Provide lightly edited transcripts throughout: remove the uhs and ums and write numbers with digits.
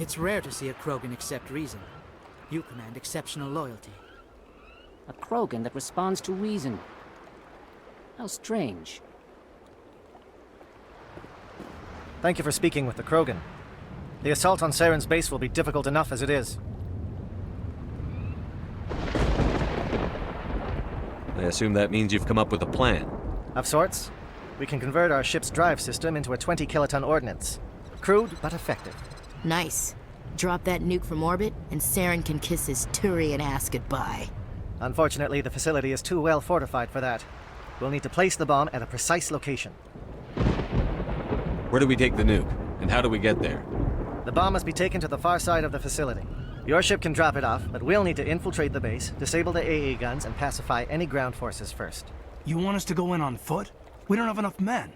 It's rare to see a Krogan accept reason. You command exceptional loyalty. A Krogan that responds to reason. How strange. Thank you for speaking with the Krogan. The assault on Saren's base will be difficult enough as it is. I assume that means you've come up with a plan. Of sorts. We can convert our ship's drive system into a 20-kiloton ordnance. Crude, but effective. Nice. Drop that nuke from orbit, and Saren can kiss his Turian ass goodbye. Unfortunately, the facility is too well fortified for that. We'll need to place the bomb at a precise location. Where do we take the nuke? And how do we get there? The bomb must be taken to the far side of the facility. Your ship can drop it off, but we'll need to infiltrate the base, disable the AA guns, and pacify any ground forces first. You want us to go in on foot? We don't have enough men.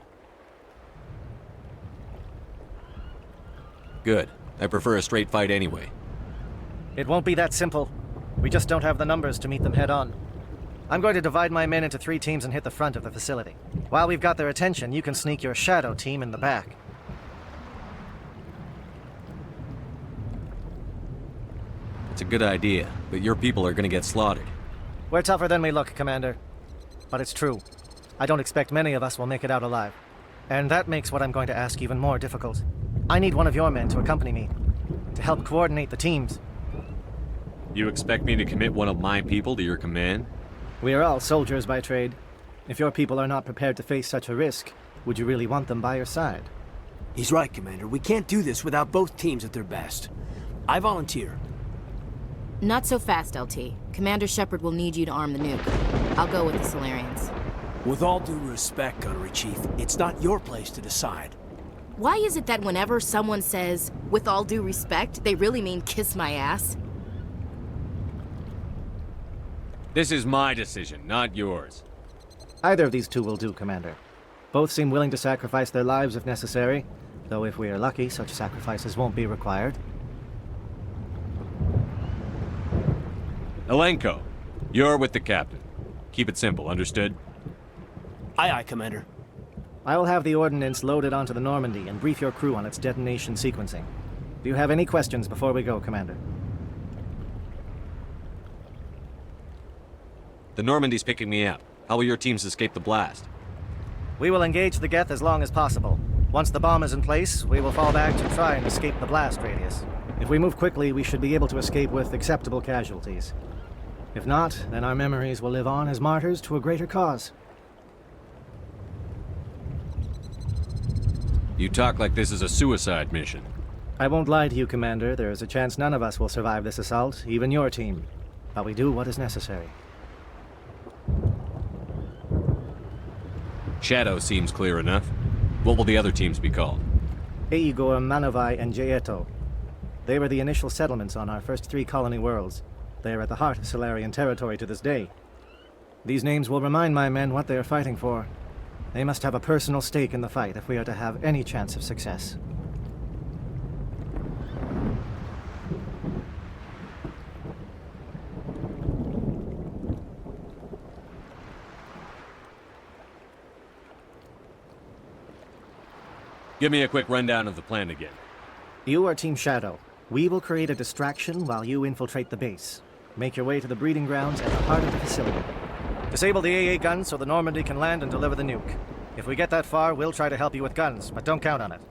Good. I prefer a straight fight anyway. It won't be that simple. We just don't have the numbers to meet them head-on. I'm going to divide my men into 3 teams and hit the front of the facility. While we've got their attention, you can sneak your shadow team in the back. It's a good idea, but your people are gonna get slaughtered. We're tougher than we look, Commander. But it's true. I don't expect many of us will make it out alive. And that makes what I'm going to ask even more difficult. I need one of your men to accompany me, to help coordinate the teams. You expect me to commit one of my people to your command? We are all soldiers by trade. If your people are not prepared to face such a risk, would you really want them by your side? He's right, Commander. We can't do this without both teams at their best. I volunteer. Not so fast, LT. Commander Shepard will need you to arm the nuke. I'll go with the Solarians. With all due respect, Gunnery Chief, it's not your place to decide. Why is it that whenever someone says, with all due respect, they really mean kiss my ass? This is my decision, not yours. Either of these 2 will do, Commander. Both seem willing to sacrifice their lives if necessary, though if we are lucky, such sacrifices won't be required. Elenko, you're with the captain. Keep it simple, understood? Aye, aye, Commander. I will have the ordnance loaded onto the Normandy and brief your crew on its detonation sequencing. Do you have any questions before we go, Commander? The Normandy's picking me up. How will your teams escape the blast? We will engage the Geth as long as possible. Once the bomb is in place, we will fall back to try and escape the blast radius. If we move quickly, we should be able to escape with acceptable casualties. If not, then our memories will live on as martyrs to a greater cause. You talk like this is a suicide mission. I won't lie to you, Commander. There is a chance none of us will survive this assault, even your team. But we do what is necessary. Shadow seems clear enough. What will the other teams be called? Eigor, Manovai, and Jaeto. They were the initial settlements on our first 3 colony worlds. They are at the heart of Solarian territory to this day. These names will remind my men what they are fighting for. They must have a personal stake in the fight if we are to have any chance of success. Give me a quick rundown of the plan again. You are Team Shadow. We will create a distraction while you infiltrate the base. Make your way to the breeding grounds at the heart of the facility. Disable the AA guns so the Normandy can land and deliver the nuke. If we get that far, we'll try to help you with guns, but don't count on it.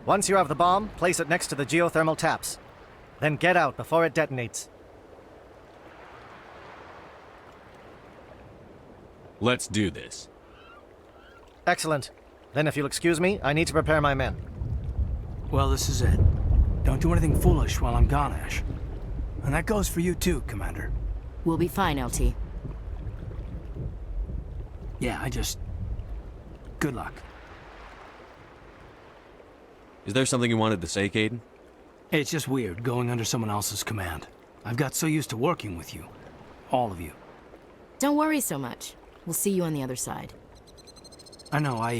Once you have the bomb, place it next to the geothermal taps. Then get out before it detonates. Let's do this. Excellent. Then if you'll excuse me, I need to prepare my men. Well, this is it. Don't do anything foolish while I'm gone, Ash. And that goes for you too, Commander. We'll be fine, LT. Yeah, good luck. Is there something you wanted to say, Caden? It's just weird going under someone else's command. I've got so used to working with you. All of you. Don't worry so much. We'll see you on the other side. I know, I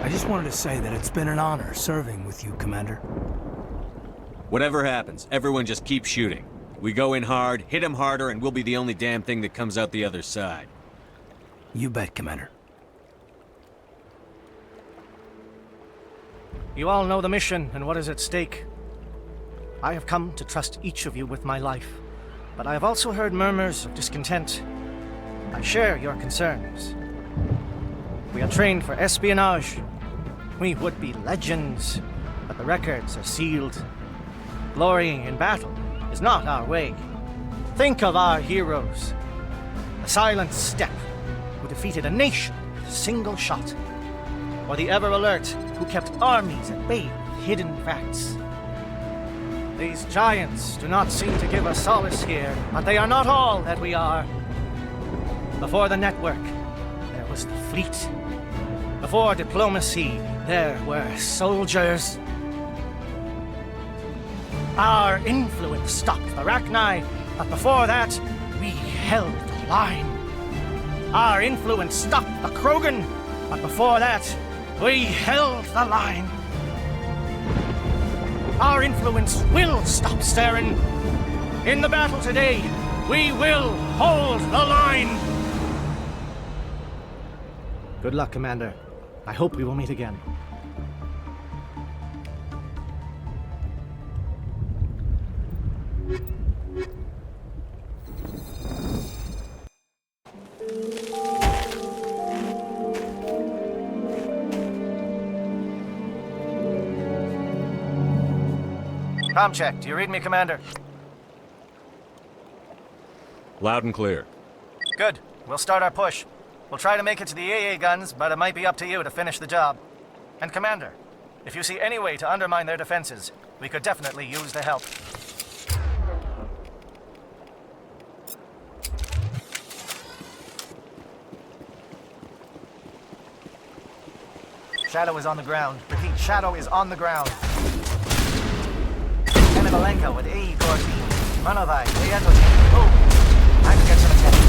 just wanted to say that it's been an honor serving with you, Commander. Whatever happens, everyone just keep shooting. We go in hard, hit him harder, and we'll be the only damn thing that comes out the other side. You bet, Commander. You all know the mission and what is at stake. I have come to trust each of you with my life, but I have also heard murmurs of discontent. I share your concerns. We are trained for espionage. We would be legends, but the records are sealed. Glorying in battle is not our way. Think of our heroes. The silent step who defeated a nation with a single shot. Or the ever-alert who kept armies at bay with hidden facts. These giants do not seem to give us solace here, but they are not all that we are. Before the network, there was the fleet. Before diplomacy, there were soldiers. Our influence stopped the Rachni, but before that, we held the line. Our influence stopped the Krogan, but before that, we held the line. Our influence will stop Saren. In the battle today, we will hold the line. Good luck, Commander. I hope we will meet again. Com check. Do you read me, Commander? Loud and clear. Good. We'll start our push. We'll try to make it to the AA guns, but it might be up to you to finish the job. And Commander, if you see any way to undermine their defenses, we could definitely use the help. Shadow is on the ground. Repeat, Shadow is on the ground. Benevolenko with AE core team. Manovai, Prieto team. Move. Time to get some attention.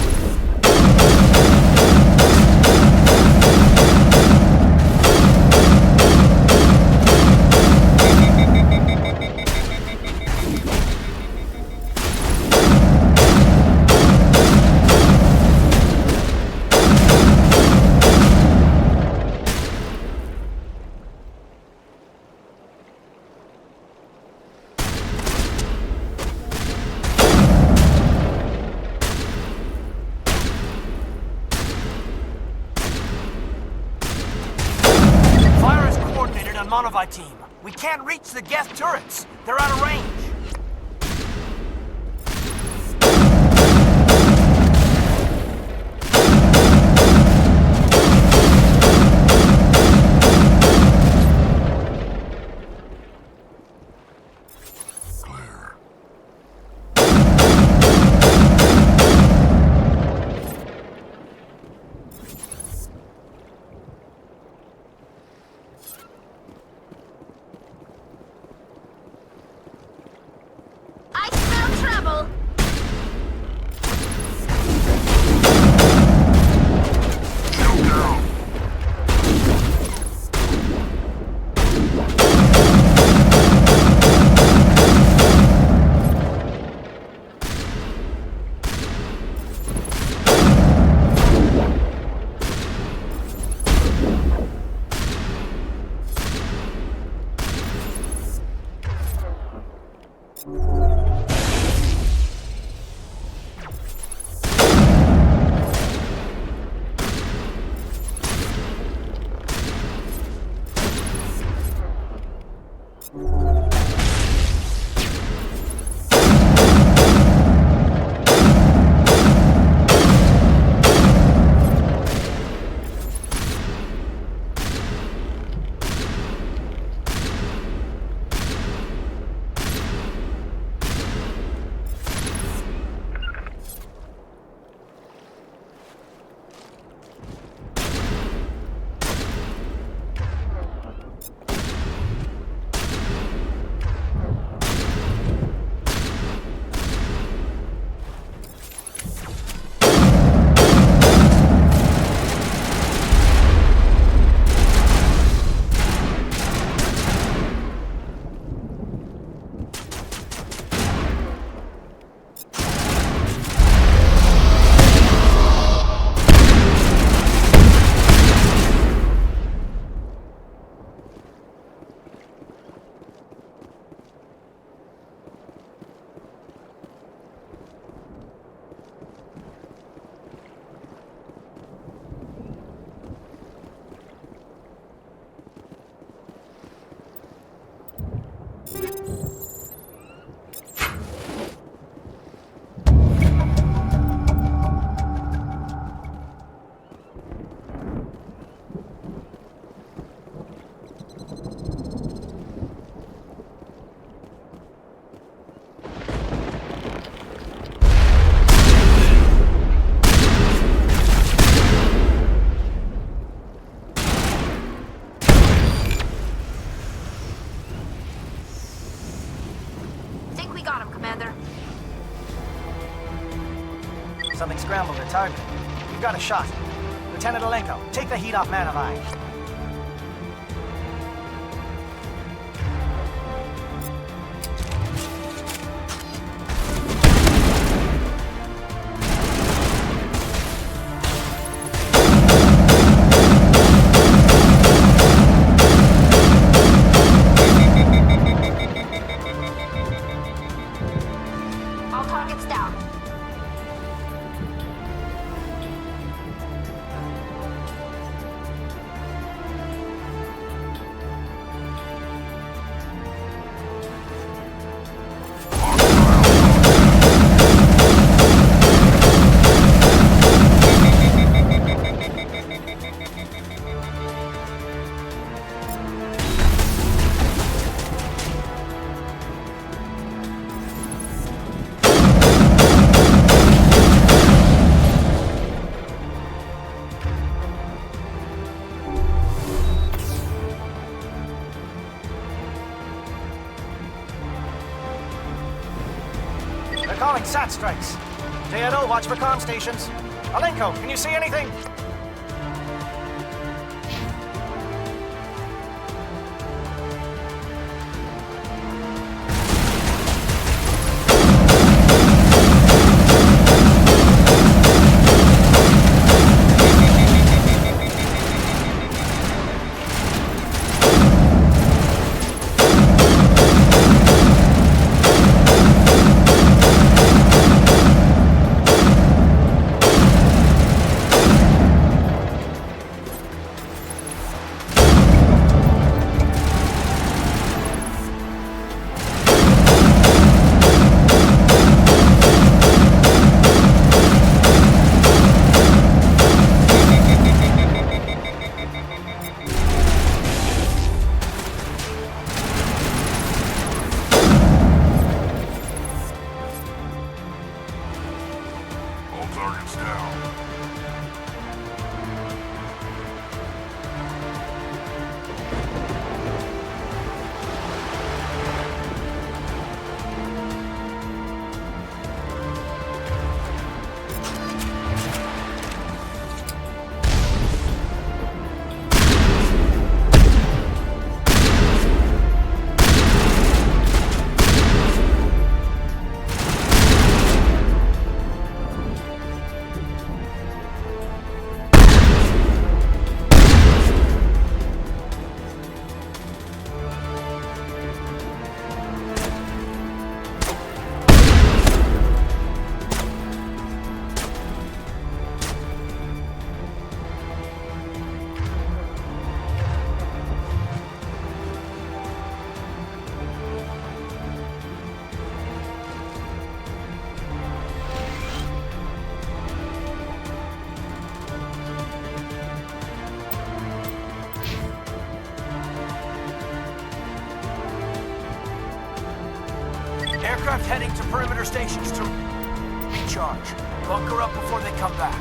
Monovi team. We can't reach the guest turrets. They're out of range. think we got him, Commander. Something scrambled their target. You've got a shot. Lieutenant Alenko, take the heat off Man of Eye. All targets down. They're calling SAT strikes. JNO, watch for comm stations. Alenko, can you see anything? Aircraft heading to perimeter stations to recharge. Bunker up before they come back.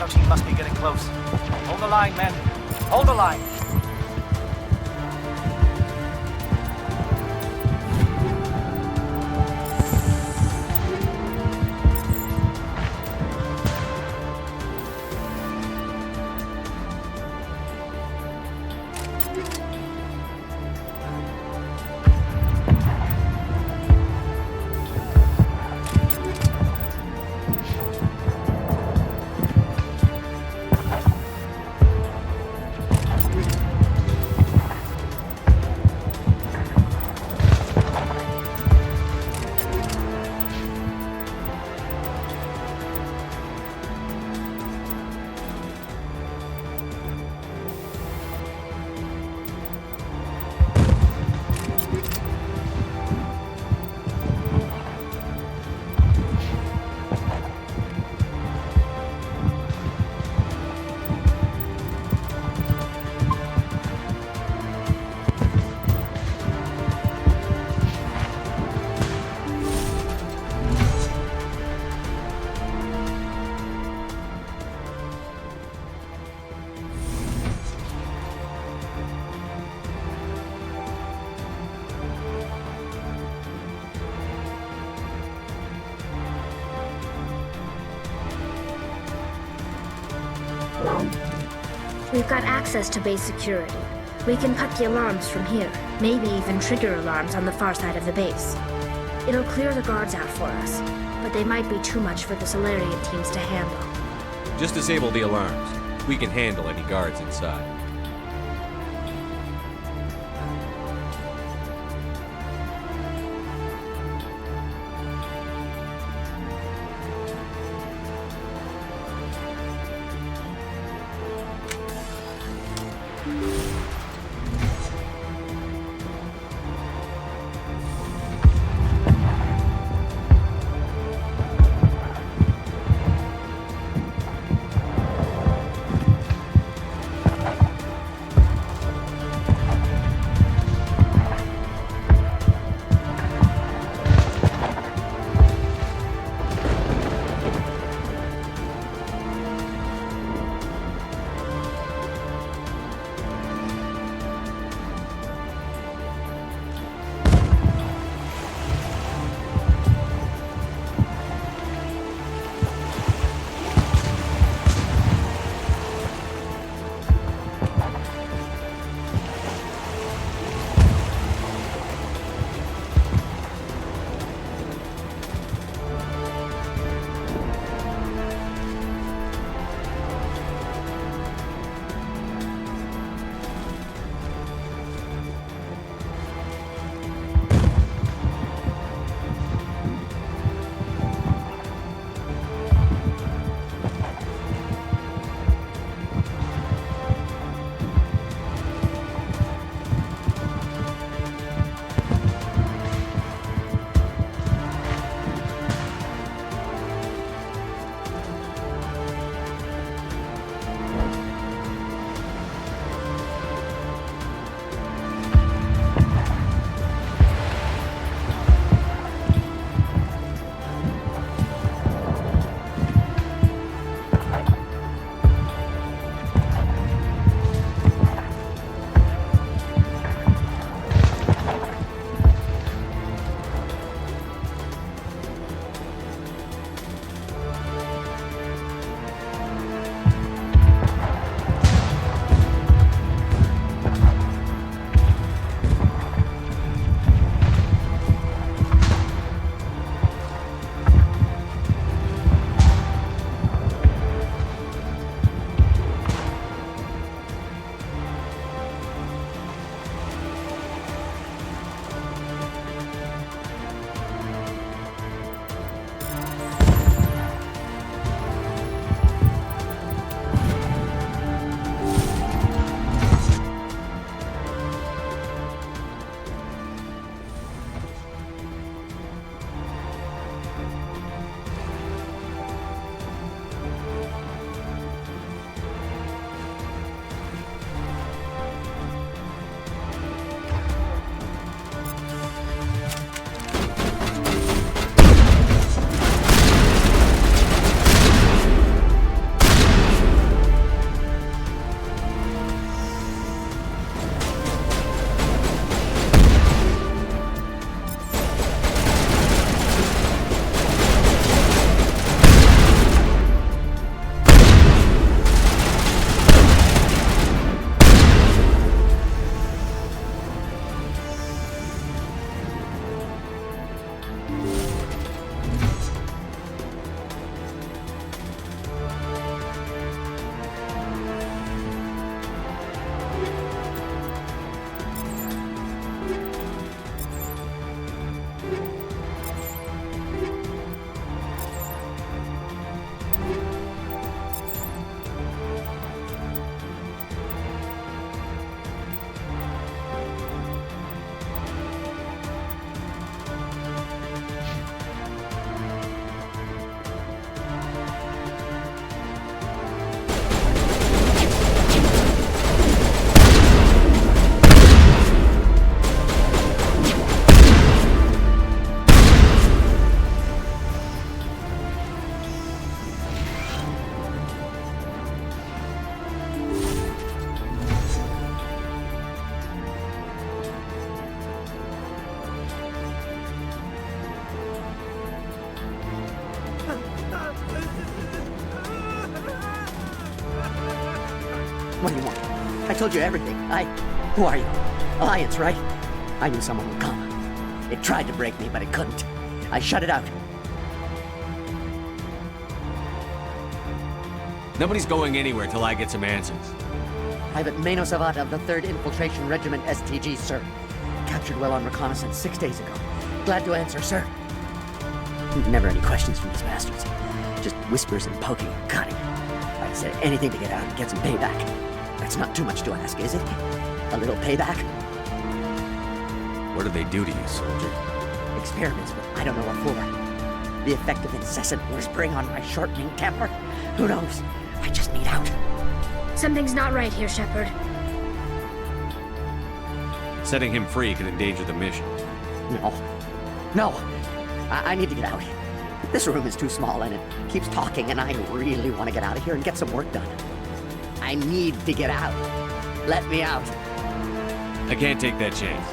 Shadow team must be getting close. Hold the line, men. Hold the line. We've got access to base security. We can cut the alarms from here, maybe even trigger alarms on the far side of the base. It'll clear the guards out for us, but they might be too much for the Solarian teams to handle. Just disable the alarms. We can handle any guards inside. What do you want? I told you everything. Who are you? Alliance, right? I knew someone would come. It tried to break me, but it couldn't. I shut it out. Nobody's going anywhere till I get some answers. Private Mano Savat of the 3rd Infiltration Regiment STG, sir. Captured well on reconnaissance 6 days ago. Glad to answer, sir. Never any questions from these bastards. Just whispers and poking and cutting. I'd say anything to get out and get some payback. That's not too much to ask, is it? A little payback? What do they do to you, soldier? Experiments, but I don't know what for. The effect of incessant whispering on my shortening temper? Who knows? I just need out. Something's not right here, Shepard. Setting him free could endanger the mission. No. I need to get out. This room is too small and it keeps talking and I really want to get out of here and get some work done. I need to get out. Let me out. I can't take that chance.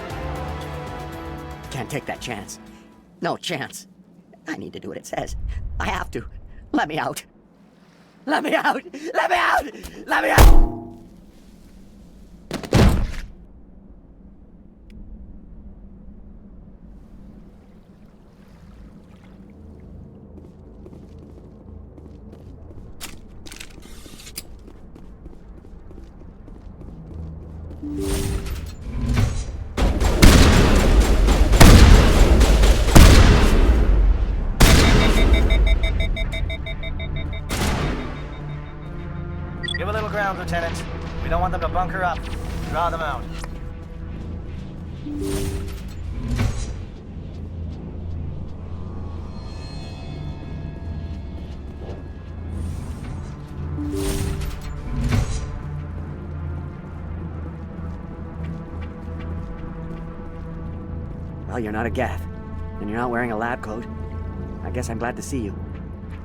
Can't take that chance. No chance. I need to do what it says. I have to. Let me out. Let me out! Let me out! Let me out! Give a little ground, Lieutenant. We don't want them to bunker up. Draw them out. Well, you're not a Gath, and you're not wearing a lab coat. I guess I'm glad to see you.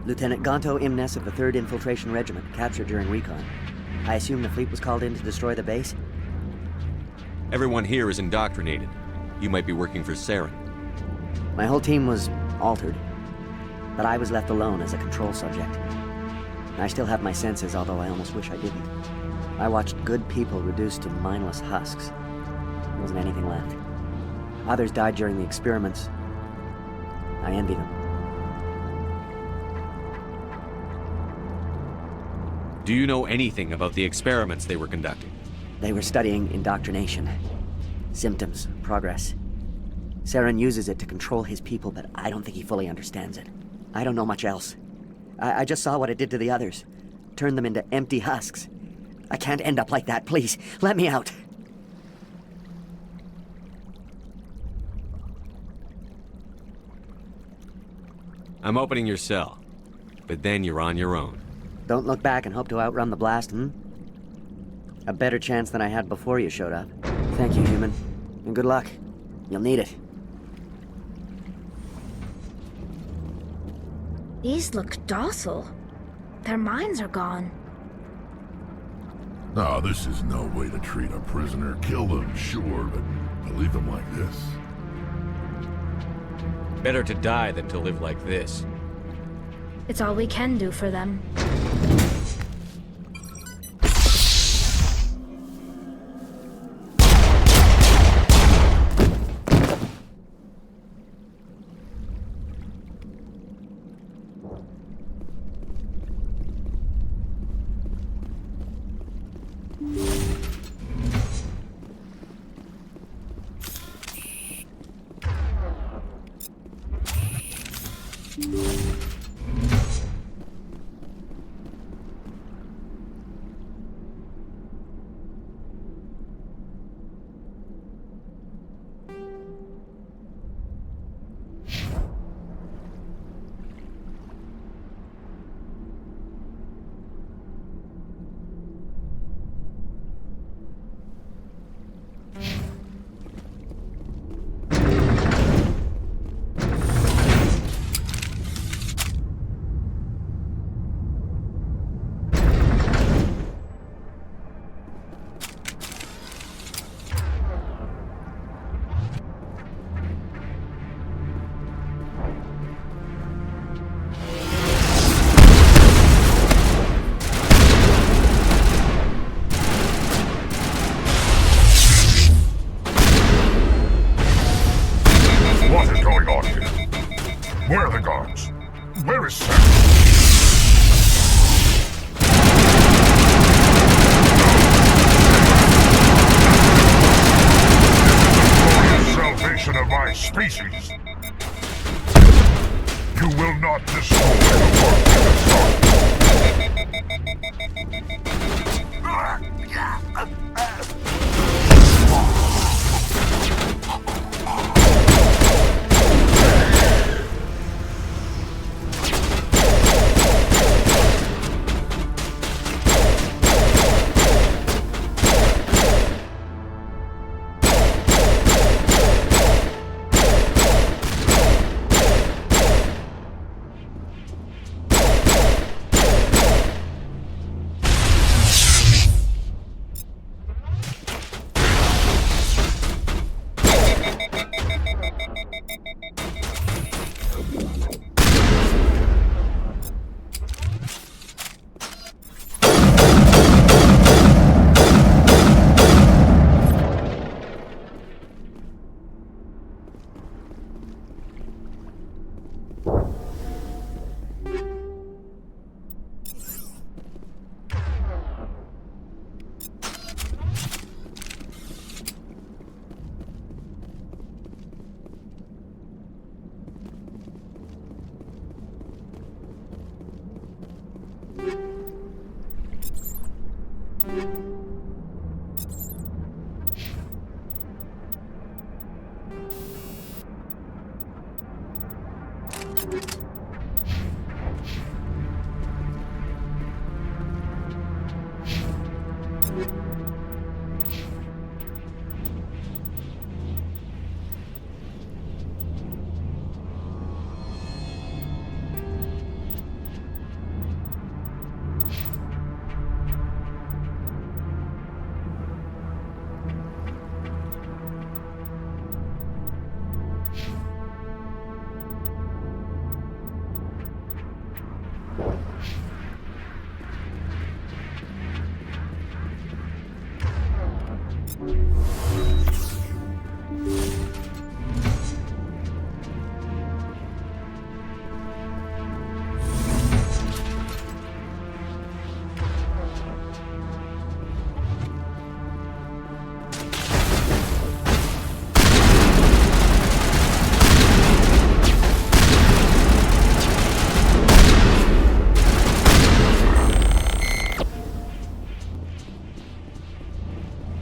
Lieutenant Gonto Imnes of the 3rd Infiltration Regiment, captured during recon. I assume the fleet was called in to destroy the base? Everyone here is indoctrinated. You might be working for Saren. My whole team was altered, but I was left alone as a control subject. I still have my senses, although I almost wish I didn't. I watched good people reduced to mindless husks. There wasn't anything left. Others died during the experiments. I envy them. Do you know anything about the experiments they were conducting? They were studying indoctrination. Symptoms, progress. Saren uses it to control his people, but I don't think he fully understands it. I don't know much else. I just saw what it did to the others. Turned them into empty husks. I can't end up like that, please. Let me out. I'm opening your cell, but then you're on your own. Don't look back and hope to outrun the blast, A better chance than I had before you showed up. Thank you, human. And good luck. You'll need it. These look docile. Their minds are gone. No, this is no way to treat a prisoner. Kill them, sure, but to leave them like this. Better to die than to live like this. It's all we can do for them.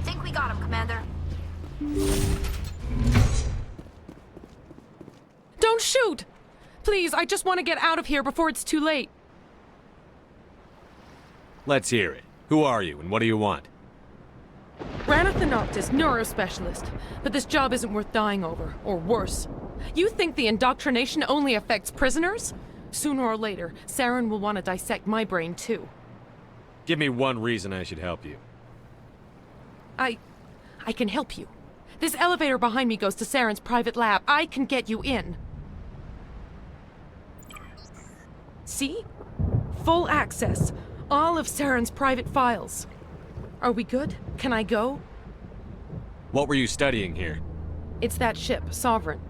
Think we got him, Commander. Don't shoot! Please, I just want to get out of here before it's too late. Let's hear it. Who are you, and what do you want? Ranathanoptis, neurospecialist. But this job isn't worth dying over, or worse. You think the indoctrination only affects prisoners? Sooner or later, Saren will want to dissect my brain too. Give me one reason I should help you. I can help you. This elevator behind me goes to Saren's private lab. I can get you in. See? Full access. All of Saren's private files. Are we good? Can I go? What were you studying here? It's that ship, Sovereign.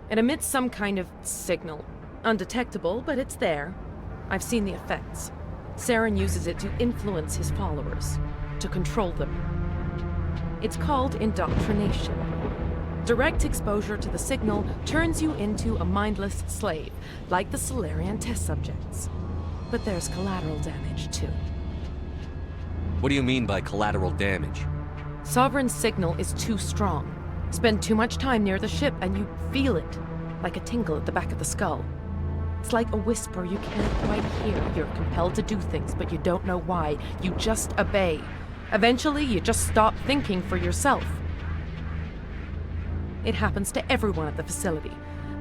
It emits some kind of signal. Undetectable, but it's there. I've seen the effects. Saren uses it to influence his followers, to control them. It's called indoctrination. Direct exposure to the signal turns you into a mindless slave, like the Solarian test subjects. But there's collateral damage, too. What do you mean by collateral damage? Sovereign's signal is too strong. Spend too much time near the ship and you feel it, like a tingle at the back of the skull. It's like a whisper you can't quite hear. You're compelled to do things, but you don't know why. You just obey. Eventually, you just stop thinking for yourself. It happens to everyone at the facility.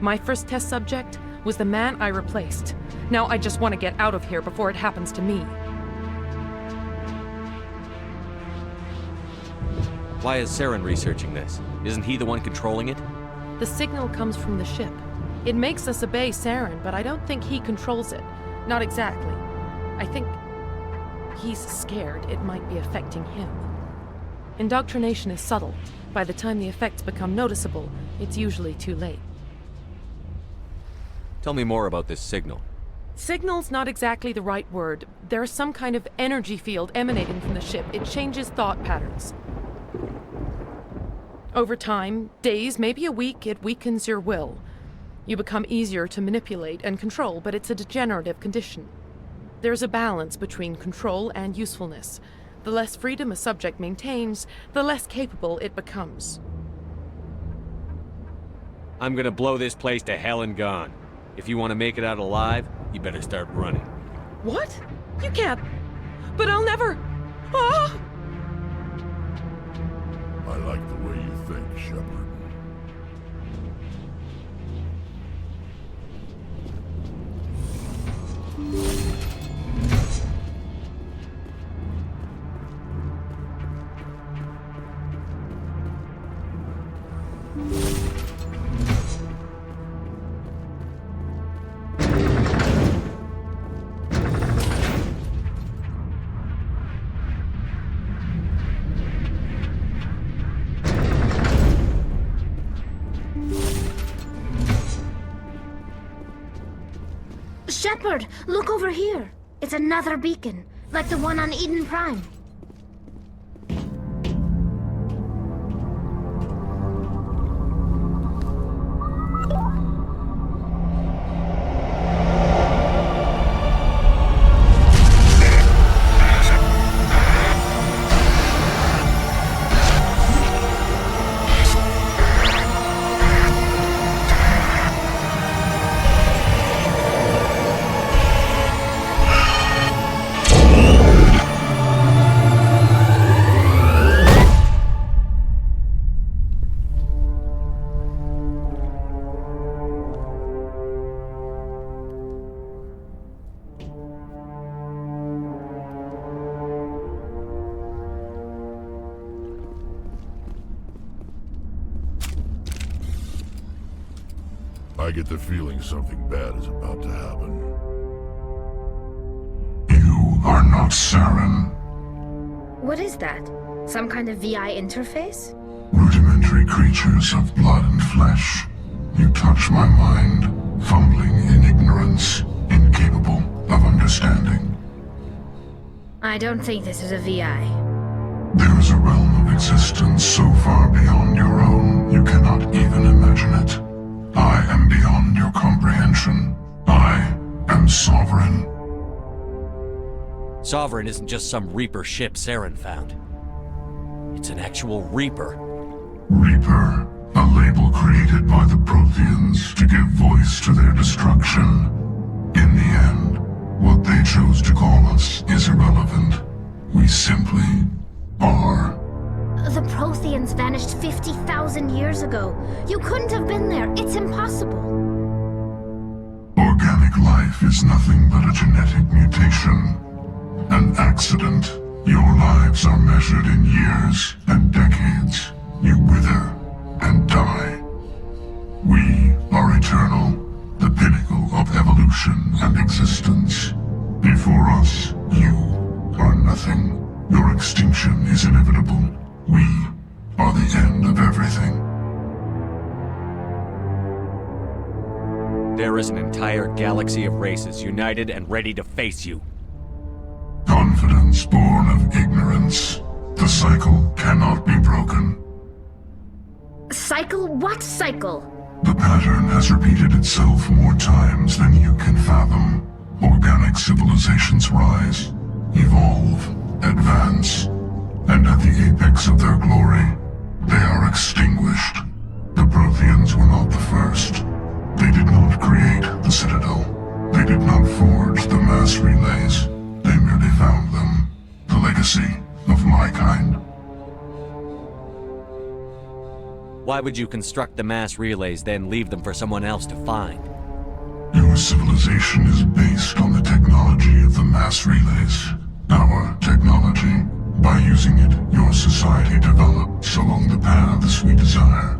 My first test subject was the man I replaced. Now I just want to get out of here before it happens to me. Why is Saren researching this? Isn't he the one controlling it? The signal comes from the ship. It makes us obey Saren, but I don't think he controls it. Not exactly. I think he's scared it might be affecting him. Indoctrination is subtle. By the time the effects become noticeable, it's usually too late. Tell me more about this signal. Signal's not exactly the right word. There's some kind of energy field emanating from the ship. It changes thought patterns. Over time, days, maybe a week, it weakens your will. You become easier to manipulate and control, but it's a degenerative condition. There's a balance between control and usefulness. The less freedom a subject maintains, the less capable it becomes. I'm gonna blow this place to hell and gone. If you want to make it out alive, you better start running. What? You can't. But I'll never. Ah! I like the way you think, Shepard. Shepard, look over here. It's another beacon, like the one on Eden Prime. I get the feeling something bad is about to happen. You are not Saren. What is that? Some kind of VI interface? Rudimentary creatures of blood and flesh. You touch my mind, fumbling in ignorance, incapable of understanding. I don't think this is a VI. There is a realm of existence so far beyond your own, you cannot even imagine it. I am beyond your comprehension. I am sovereign. Sovereign isn't just some Reaper ship Saren found. It's an actual Reaper. Reaper, a label created by the Protheans to give voice to their destruction. In the end, what they chose to call us is irrelevant. We simply are. The Protheans vanished 50,000 years ago. You couldn't have been there. It's impossible. Organic life is nothing but a genetic mutation. An accident. Your lives are measured in years and decades. You wither and die. We are eternal, the pinnacle of evolution and existence. Before us, you are nothing. Your extinction is inevitable. We are the end of everything. There is an entire galaxy of races united and ready to face you. Confidence born of ignorance. The cycle cannot be broken. Cycle? What cycle? The pattern has repeated itself more times than you can fathom. Organic civilizations rise, evolve, advance, and at the apex of their glory, they are extinguished. The Protheans were not the first. They did not create the Citadel. They did not forge the mass relays. They merely found them. The legacy of my kind. Why would you construct the mass relays, then leave them for someone else to find? Your civilization is based on the technology of the mass relays. Our technology. By using it, your society develops along the paths we desire.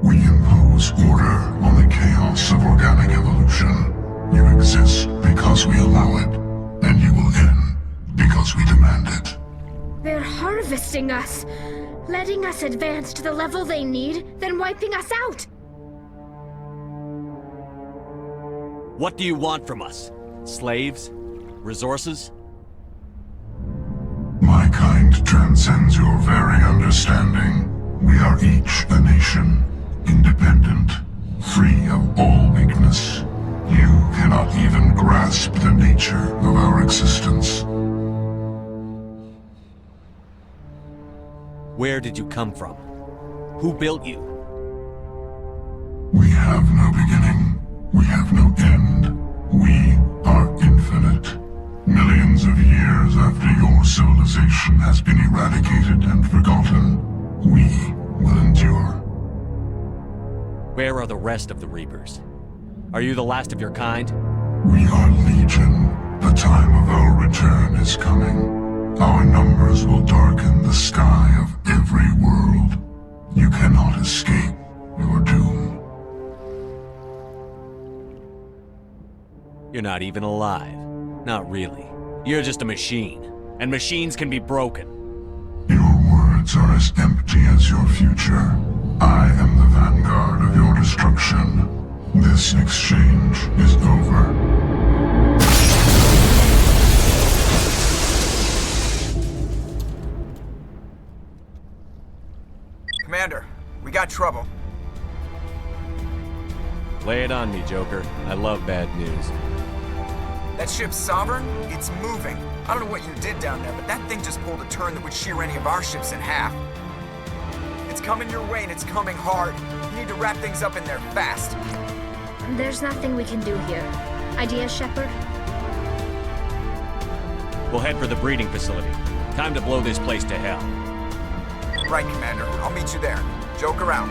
We impose order on the chaos of organic evolution. You exist because we allow it, and you will end because we demand it. They're harvesting us, letting us advance to the level they need, then wiping us out. What do you want from us? Slaves? Resources? My kind transcends your very understanding. We are each a nation, independent, free of all weakness. You cannot even grasp the nature of our existence. Where did you come from? Who built you? We have no beginning. We have no end. We are infinite. Millions of years after your civilization has been eradicated and forgotten, we will endure. Where are the rest of the Reapers? Are you the last of your kind? We are legion. The time of our return is coming. Our numbers will darken the sky of every world. You cannot escape your doom. You're not even alive. Not really. You're just a machine. And machines can be broken. Your words are as empty as your future. I am the vanguard of your destruction. This exchange is over. Commander, we got trouble. Lay it on me, Joker. I love bad news. That ship's Sovereign? It's moving. I don't know what you did down there, but that thing just pulled a turn that would shear any of our ships in half. It's coming your way and it's coming hard. You need to wrap things up in there fast. There's nothing we can do here. Ideas, Shepard? We'll head for the breeding facility. Time to blow this place to hell. Right, Commander. I'll meet you there. Joke around.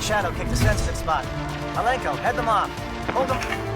Shadow kicked a sensitive spot. Malenko, head them off. Hold them.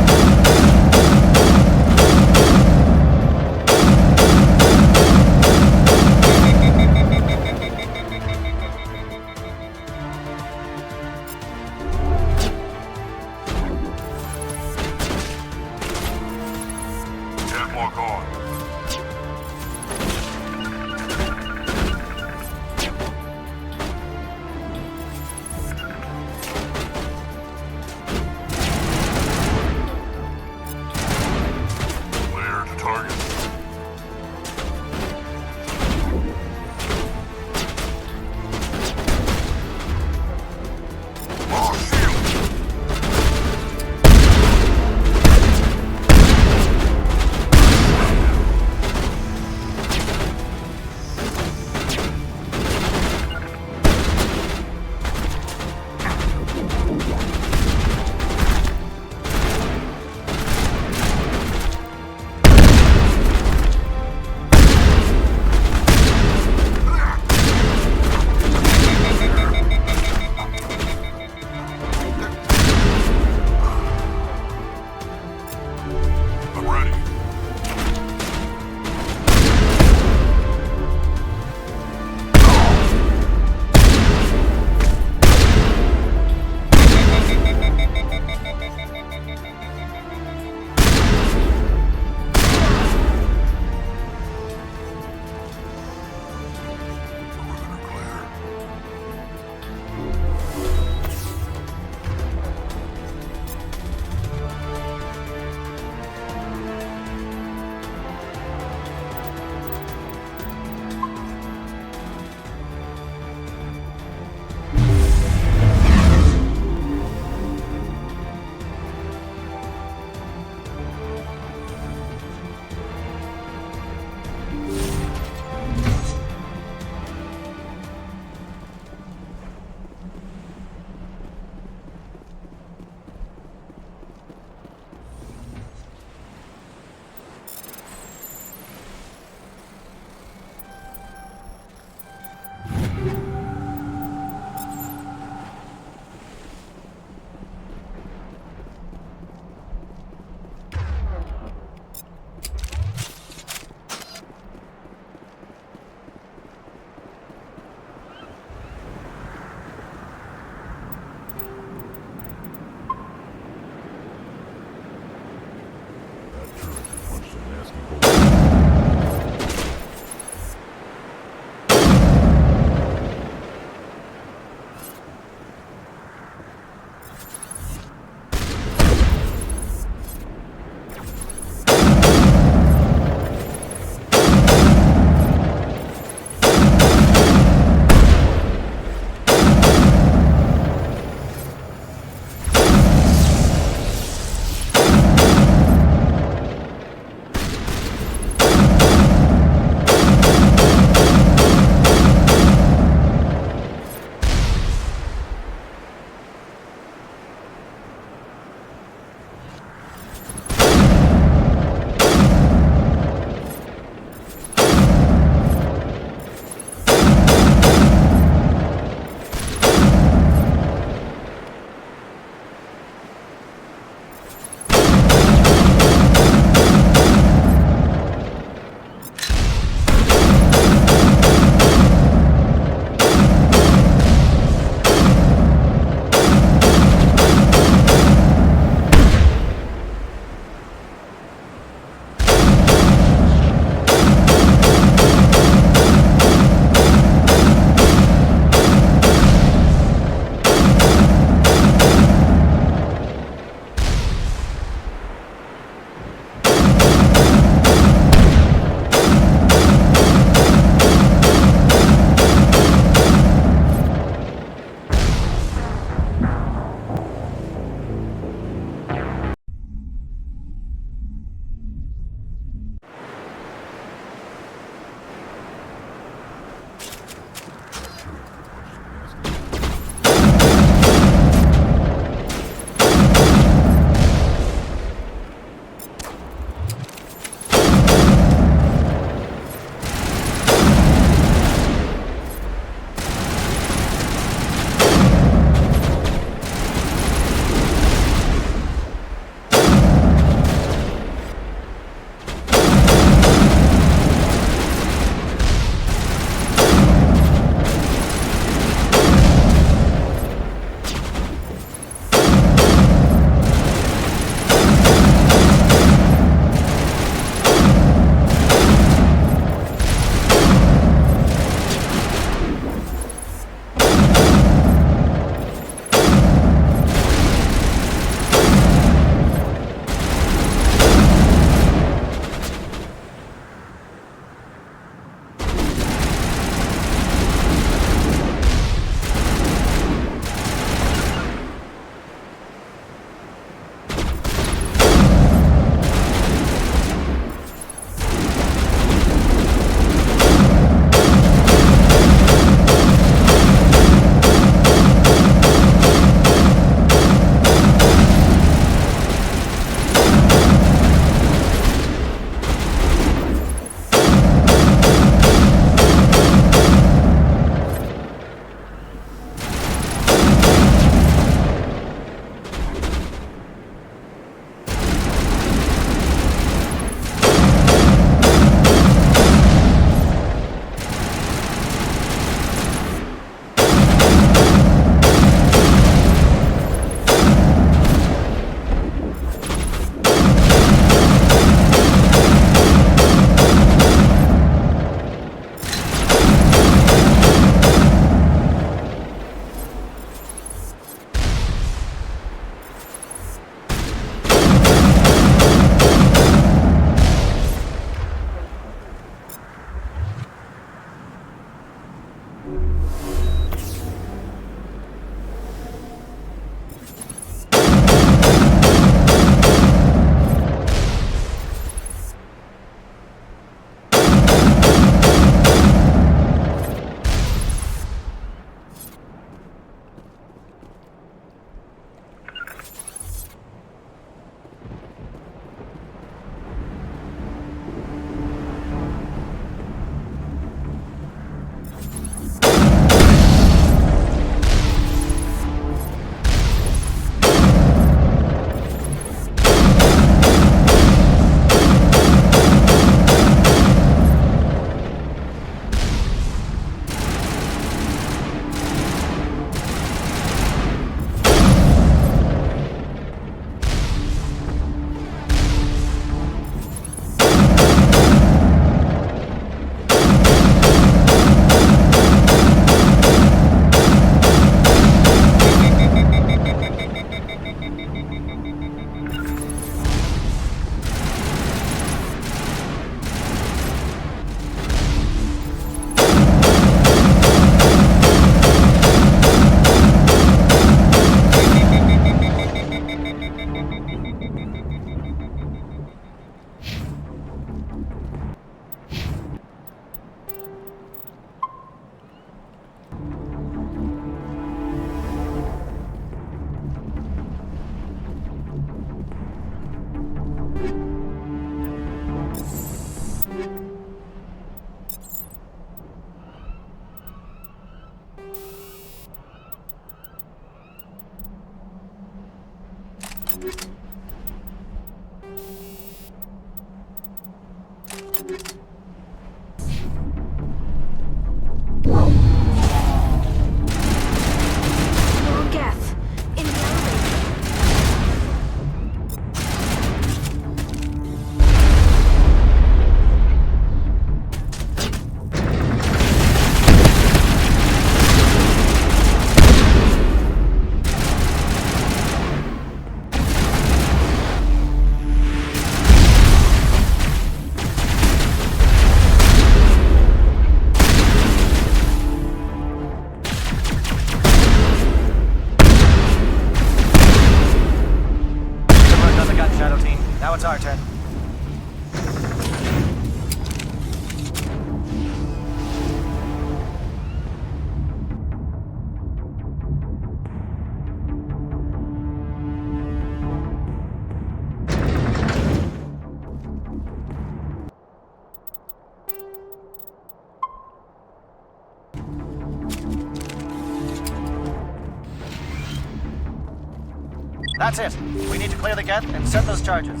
That's it. We need to clear the gate and set those charges.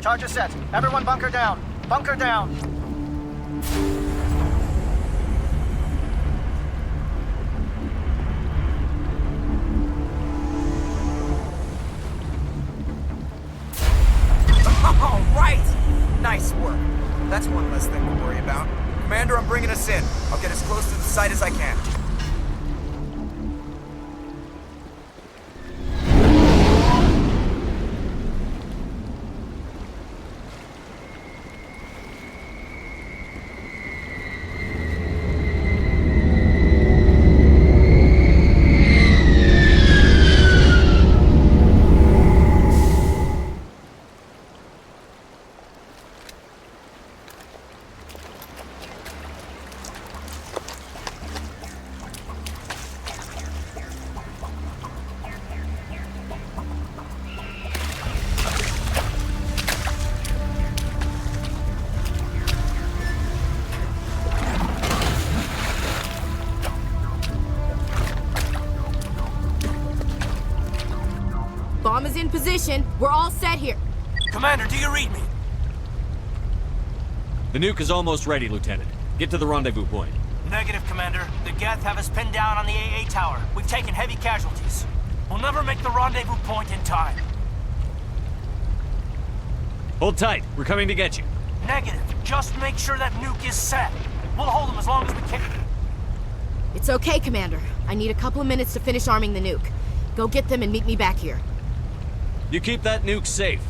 Charges set. Everyone bunker down. Bunker down. All right! Nice work. That's one less thing to worry about. Commander, I'm bringing us in. I'll get as close to the site as I can. Bomb is in position. We're all set here. Commander, do you read me? The nuke is almost ready, Lieutenant. Get to the rendezvous point. Negative, Commander. The Geth have us pinned down on the AA tower. We've taken heavy casualties. We'll never make the rendezvous point in time. Hold tight. We're coming to get you. Negative. Just make sure that nuke is set. We'll hold them as long as we can. It's okay, Commander. I need a couple of minutes to finish arming the nuke. Go get them and meet me back here. You keep that nuke safe.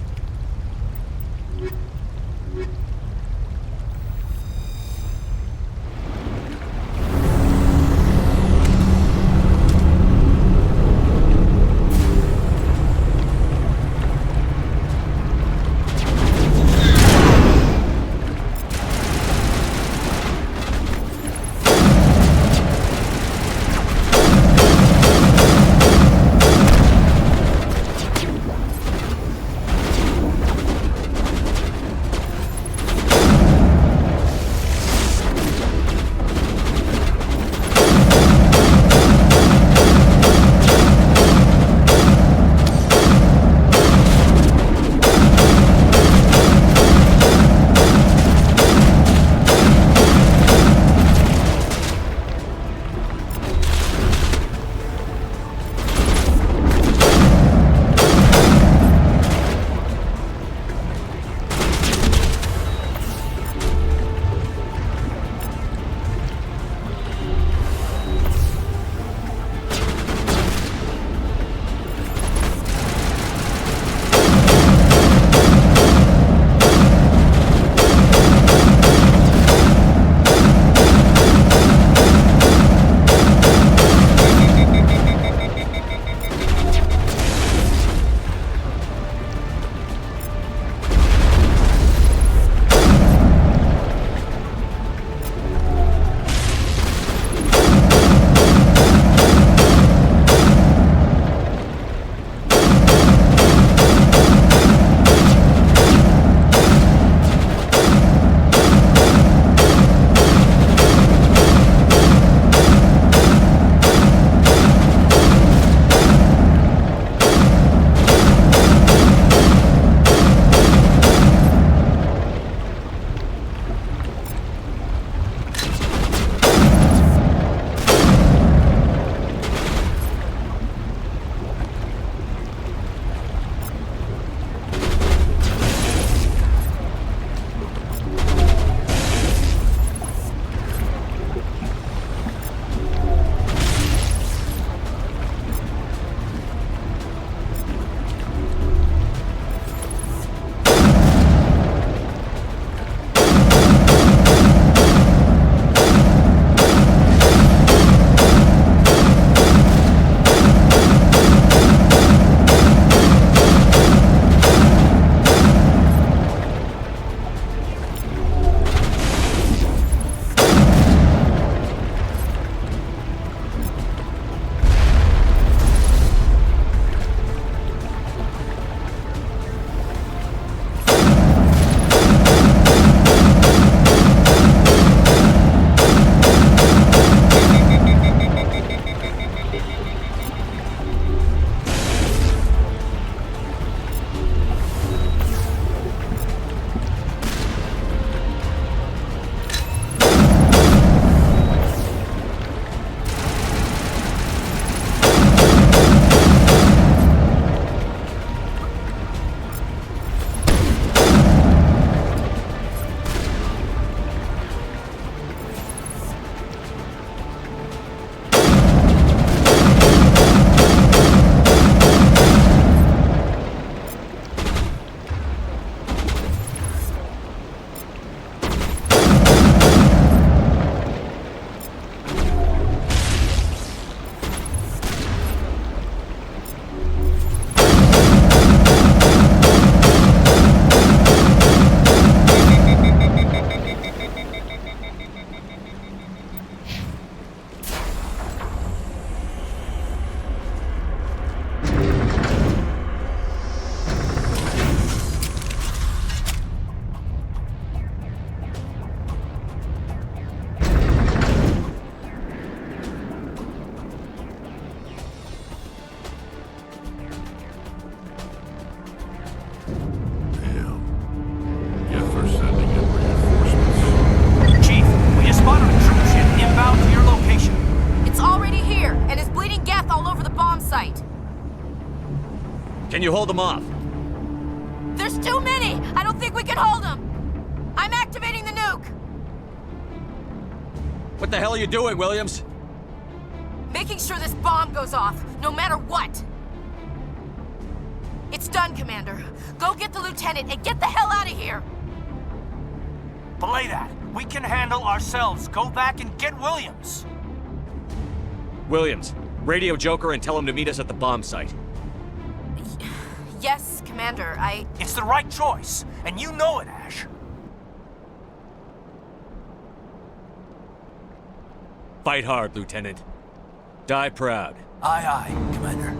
you hold them off? There's too many! I don't think we can hold them! I'm activating the nuke! What the hell are you doing, Williams? Making sure this bomb goes off, no matter what! It's done, Commander. Go get the lieutenant and get the hell out of here! Belay that. We can handle ourselves. Go back and get Williams. Williams, radio Joker and tell him to meet us at the bomb site. Yes, Commander, It's the right choice, and you know it, Ash. Fight hard, Lieutenant. Die proud. Aye, aye, Commander.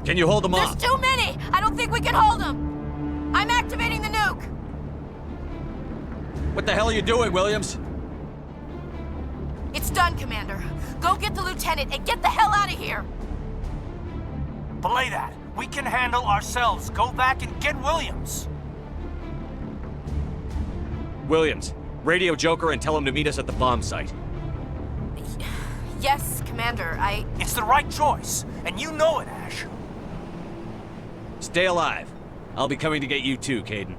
Can you hold them There's off? too many! I don't think we can hold them! I'm activating the nuke! What the hell are you doing, Williams? It's done, Commander. Go get the lieutenant and get the hell out of here! Belay that. We can handle ourselves. Go back and get Williams. Williams, radio Joker and tell him to meet us at the bomb site. Yes, Commander, It's the right choice, and you know it, Ash. Stay alive. I'll be coming to get you too, Caden.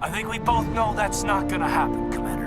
I think we both know that's not gonna happen, Commander.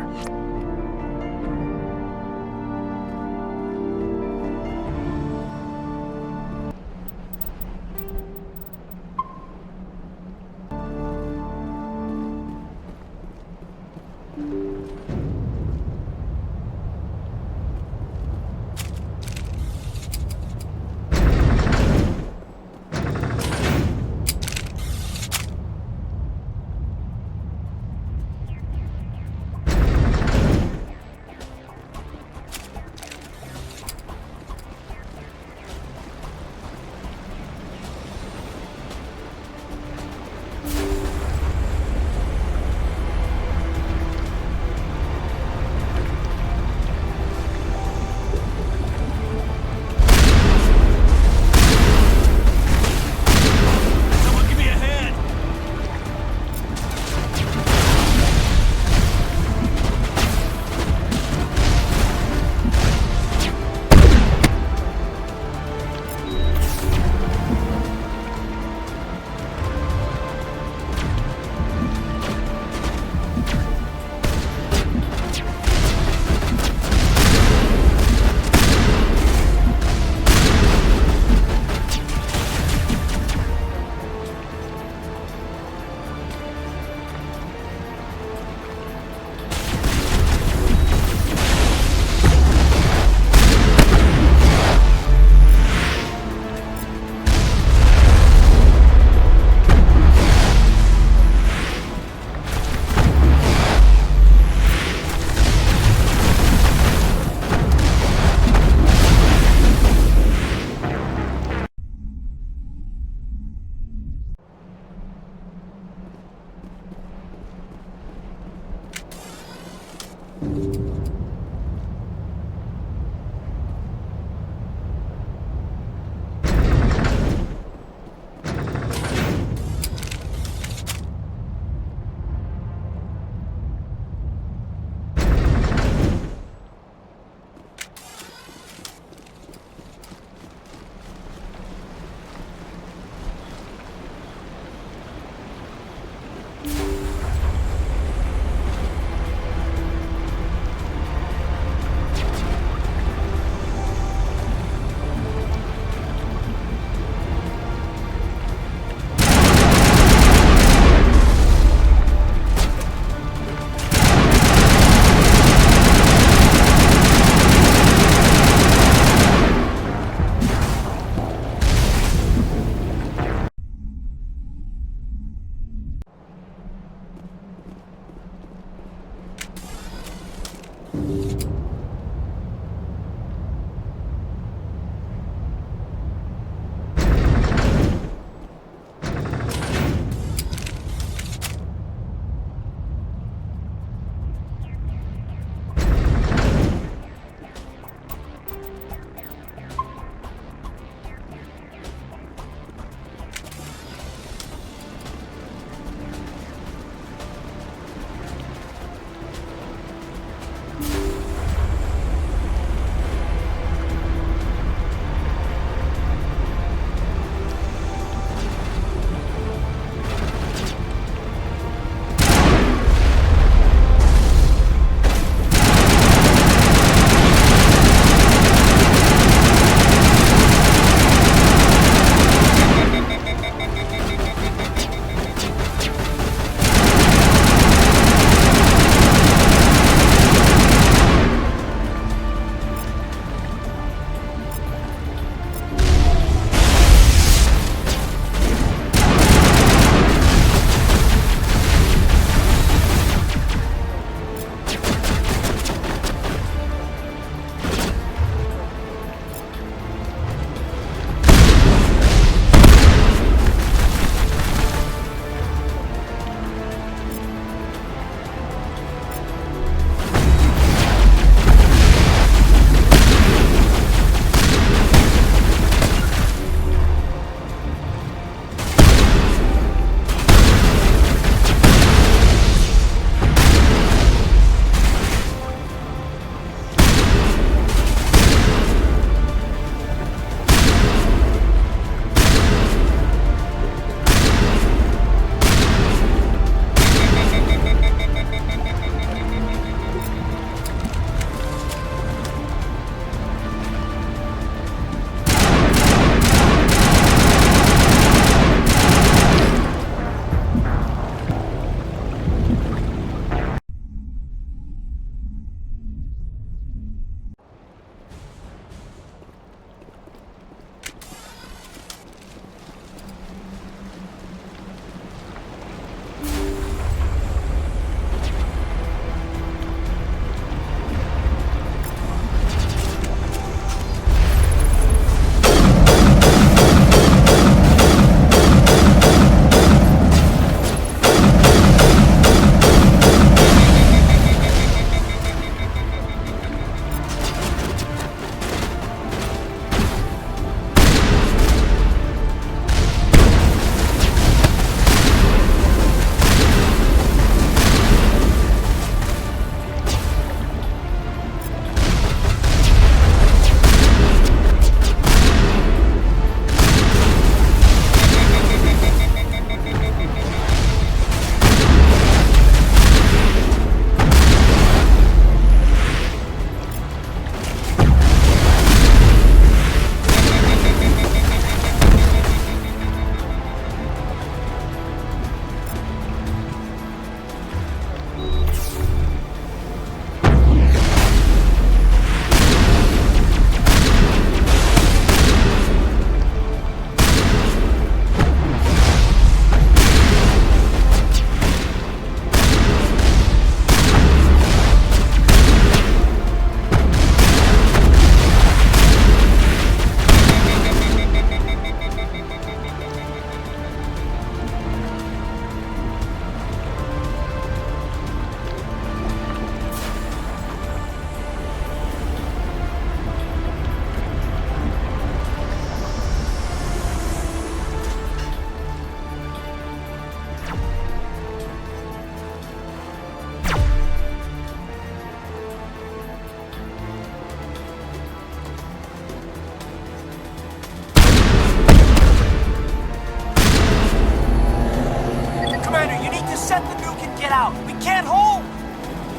We can't hold!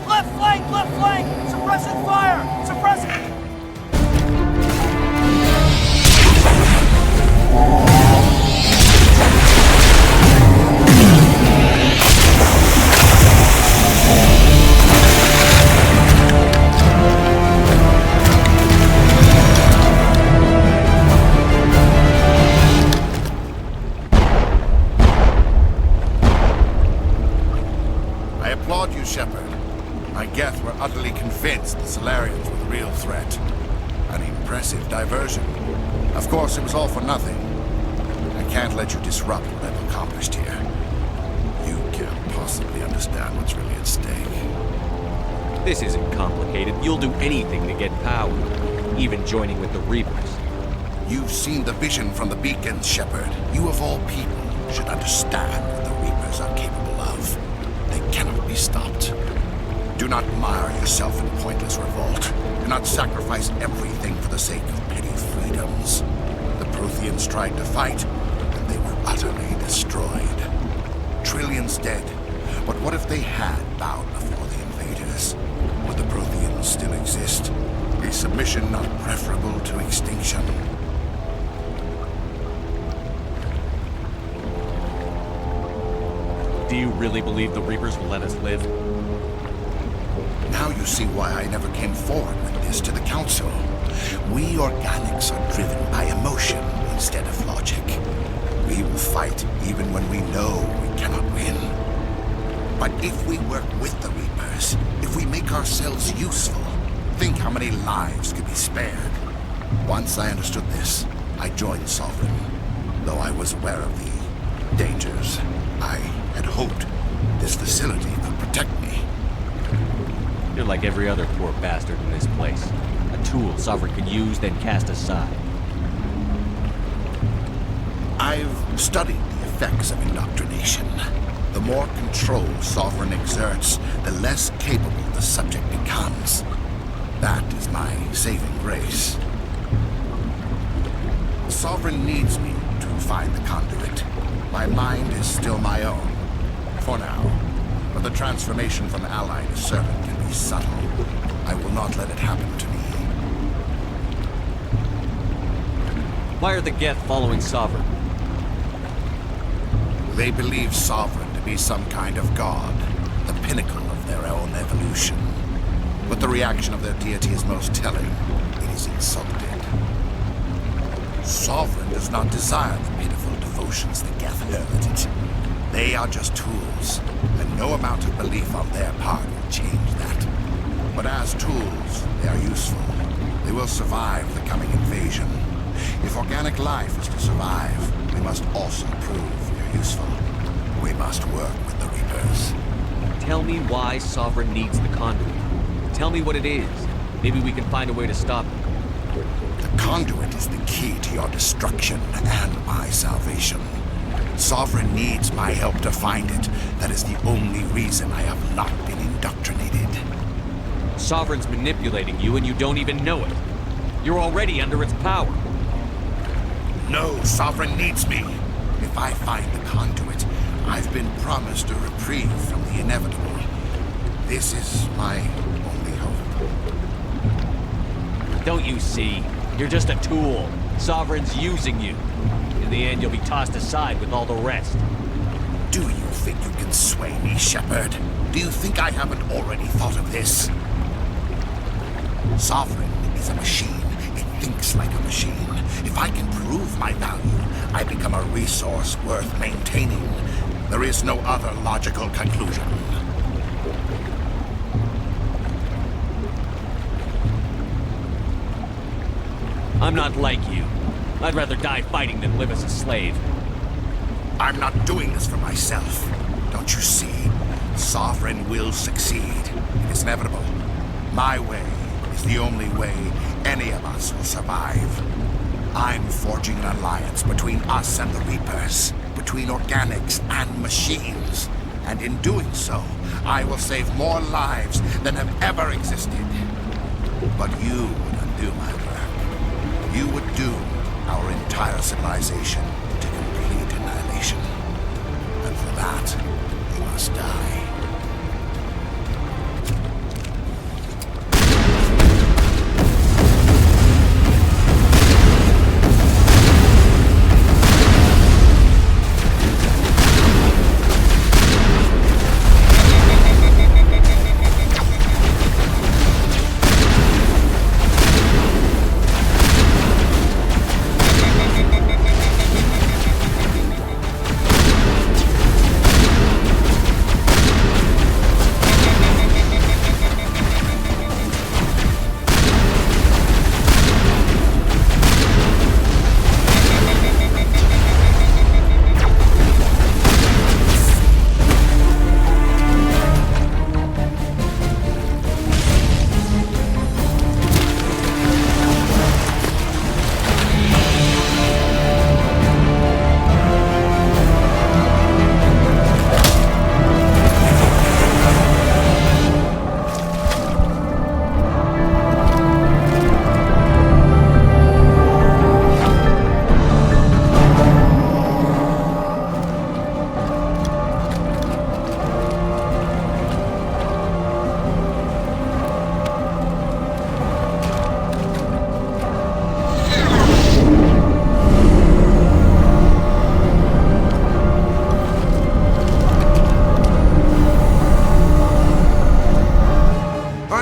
Left flank! Left flank! Suppressing fire! Suppressing... Shepard. My Geth were utterly convinced the Solarians were the real threat. An impressive diversion. Of course, it was all for nothing. I can't let you disrupt what I've accomplished here. You can't possibly understand what's really at stake. This isn't complicated. You'll do anything to get power, even joining with the Reapers. You've seen the vision from the beacons, Shepard. You of all people should understand what the Reapers are capable of. They cannot be stopped. Do not mire yourself in pointless revolt. Do not sacrifice everything for the sake of petty freedoms. The Protheans tried to fight, and they were utterly destroyed. Trillions dead. But what if they had bowed before the invaders? Would the Protheans still exist? Is submission not preferable to extinction? Do you really believe the Reapers will let us live? Now you see why I never came forward with this to the Council. We organics are driven by emotion instead of logic. We will fight even when we know we cannot win. But if we work with the Reapers, if we make ourselves useful, think how many lives could be spared. Once I understood this, I joined Sovereign. Though I was aware of the dangers, I had hoped this facility could protect me. You're like every other poor bastard in this place. A tool Sovereign can use, then cast aside. I've studied the effects of indoctrination. The more control Sovereign exerts, the less capable the subject becomes. That is my saving grace. Sovereign needs me to find the conduit. My mind is still my own. For now. But the transformation from ally to servant can be subtle. I will not let it happen to me. Why are the Geth following Sovereign? They believe Sovereign to be some kind of god, the pinnacle of their own evolution. But the reaction of their deity is most telling. It is insulted. Sovereign does not desire the pitiful devotions the Geth hurl at it. They are just tools, and no amount of belief on their part will change that. But as tools, they are useful. They will survive the coming invasion. If organic life is to survive, we must also prove we are useful. We must work with the Reapers. Tell me why Sovereign needs the conduit. Tell me what it is. Maybe we can find a way to stop it. The conduit is the key to your destruction and my salvation. Sovereign needs my help to find it. That is the only reason I have not been indoctrinated. Sovereign's manipulating you and you don't even know it. You're already under its power. No, Sovereign needs me. If I find the conduit, I've been promised a reprieve from the inevitable. This is my only hope. Don't you see? You're just a tool. Sovereign's using you. In the end, you'll be tossed aside with all the rest. Do you think you can sway me, Shepard? Do you think I haven't already thought of this? Sovereign is a machine. It thinks like a machine. If I can prove my value, I become a resource worth maintaining. There is no other logical conclusion. I'm not like you. I'd rather die fighting than live as a slave. I'm not doing this for myself. Don't you see? Sovereign will succeed. It is inevitable. My way is the only way any of us will survive. I'm forging an alliance between us and the Reapers, between organics and machines. And in doing so, I will save more lives than have ever existed. But you would undo my work. You would doom our entire civilization to complete annihilation. And for that, you must die.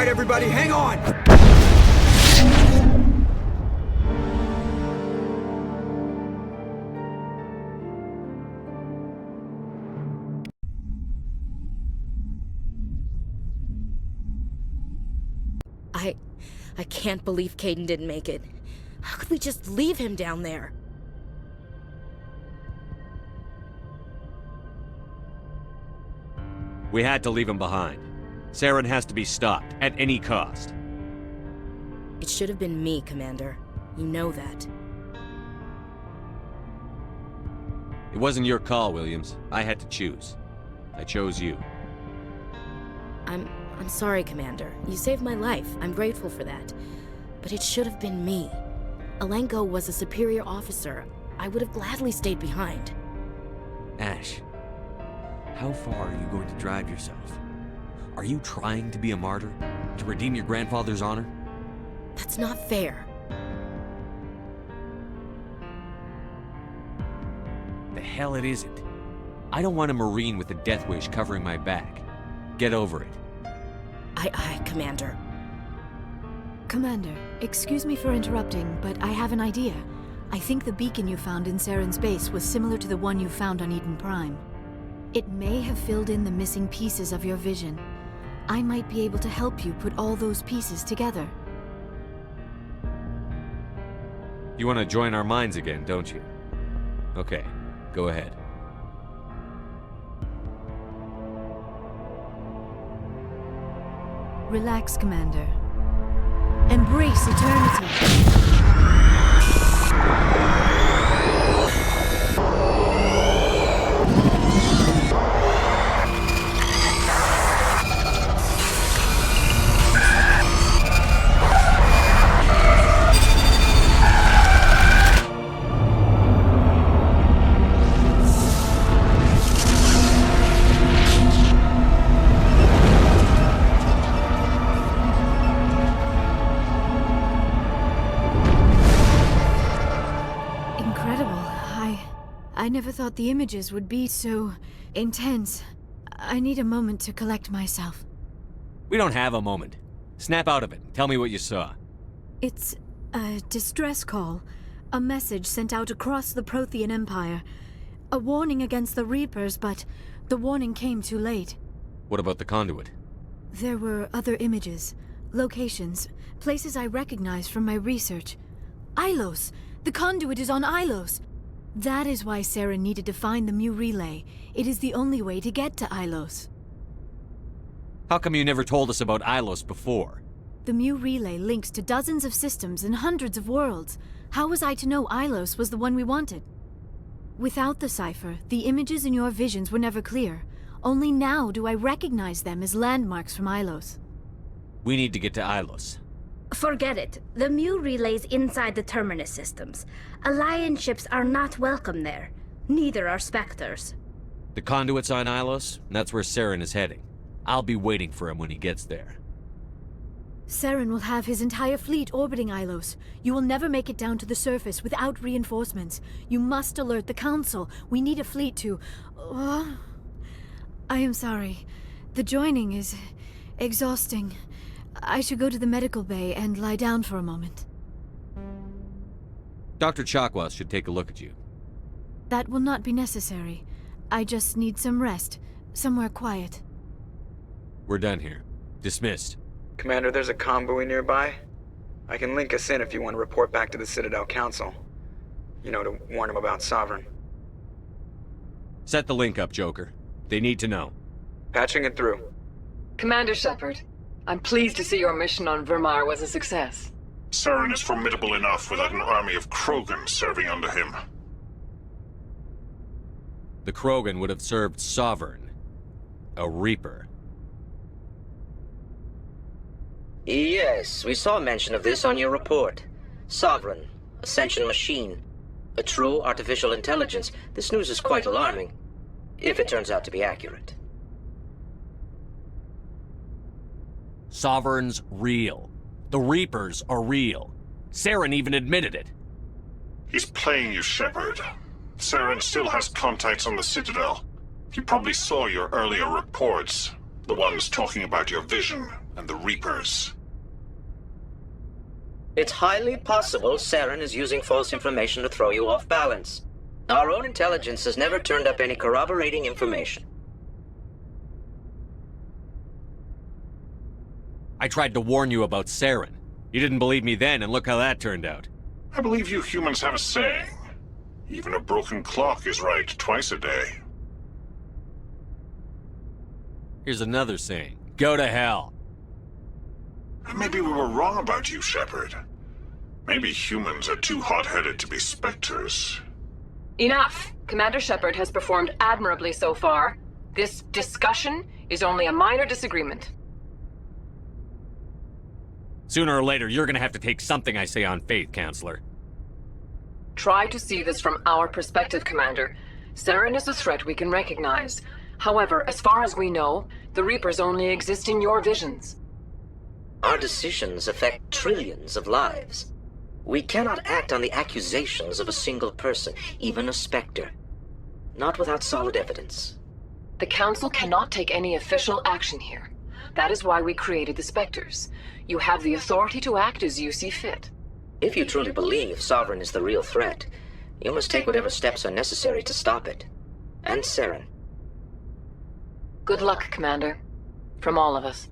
right, everybody, hang on! I can't believe Caden didn't make it. How could we just leave him down there? We had to leave him behind. Saren has to be stopped, at any cost. It should have been me, Commander. You know that. It wasn't your call, Williams. I had to choose. I chose you. I'm sorry, Commander. You saved my life. I'm grateful for that. But it should have been me. Alenko was a superior officer. I would have gladly stayed behind. Ash, how far are you going to drive yourself? Are you trying to be a martyr? To redeem your grandfather's honor? That's not fair. The hell it isn't. I don't want a Marine with a death wish covering my back. Get over it. Aye, Commander. Commander, excuse me for interrupting, but I have an idea. I think the beacon you found in Saren's base was similar to the one you found on Eden Prime. It may have filled in the missing pieces of your vision. I might be able to help you put all those pieces together. You want to join our minds again, don't you? Okay, go ahead. Relax, Commander. Embrace eternity. I never thought the images would be so intense. I need a moment to collect myself. We don't have a moment. Snap out of it. Tell me what you saw. It's a distress call. A message sent out across the Prothean Empire. A warning against the Reapers, but the warning came too late. What about the conduit? There were other images, locations, places I recognized from my research. Ilos! The conduit is on Ilos! That is why Saren needed to find the Mu relay. It is the only way to get to Ilos. How come you never told us about Ilos before? The Mu relay links to dozens of systems and hundreds of worlds. How was I to know Ilos was the one we wanted? Without the cipher, the images in your visions were never clear. Only now do I recognize them as landmarks from Ilos. We need to get to Ilos. Forget it. The Mu relay's inside the Terminus systems. Alliance ships are not welcome there. Neither are Spectres. The conduit's on Ilos, and that's where Saren is heading. I'll be waiting for him when he gets there. Saren will have his entire fleet orbiting Ilos. You will never make it down to the surface without reinforcements. You must alert the Council. We need a fleet to... I am sorry. The joining is exhausting. I should go to the medical bay and lie down for a moment. Dr. Chakwas should take a look at you. That will not be necessary. I just need some rest. Somewhere quiet. We're done here. Dismissed. Commander, there's a convoy nearby. I can link us in if you want to report back to the Citadel Council. You know, to warn them about Sovereign. Set the link up, Joker. They need to know. Patching it through. Commander Shepard, I'm pleased to see your mission on Vermar was a success. Saren is formidable enough without an army of Krogan serving under him. The Krogan would have served Sovereign. A Reaper. Yes, we saw mention of this on your report. Sovereign, Ascension machine, a true artificial intelligence. This news is quite alarming, if it turns out to be accurate. Sovereign's real. The Reapers are real. Saren even admitted it. He's playing you, Shepard. Saren still has contacts on the Citadel. He probably saw your earlier reports. The ones talking about your vision and the Reapers. It's highly possible Saren is using false information to throw you off balance. Our own intelligence has never turned up any corroborating information. I tried to warn you about Saren. You didn't believe me then, and look how that turned out. I believe you humans have a saying. Even a broken clock is right twice a day. Here's another saying. Go to hell. Maybe we were wrong about you, Shepard. Maybe humans are too hot-headed to be specters. Enough! Commander Shepard has performed admirably so far. This discussion is only a minor disagreement. Sooner or later, you're gonna have to take something I say on faith, Counselor. Try to see this from our perspective, Commander. Saren is a threat we can recognize. However, as far as we know, the Reapers only exist in your visions. Our decisions affect trillions of lives. We cannot act on the accusations of a single person, even a Spectre. Not without solid evidence. The Council cannot take any official action here. That is why we created the Spectres. You have the authority to act as you see fit. If you truly believe Sovereign is the real threat, you must take whatever steps are necessary to stop it. And Saren. Good luck, Commander. From all of us.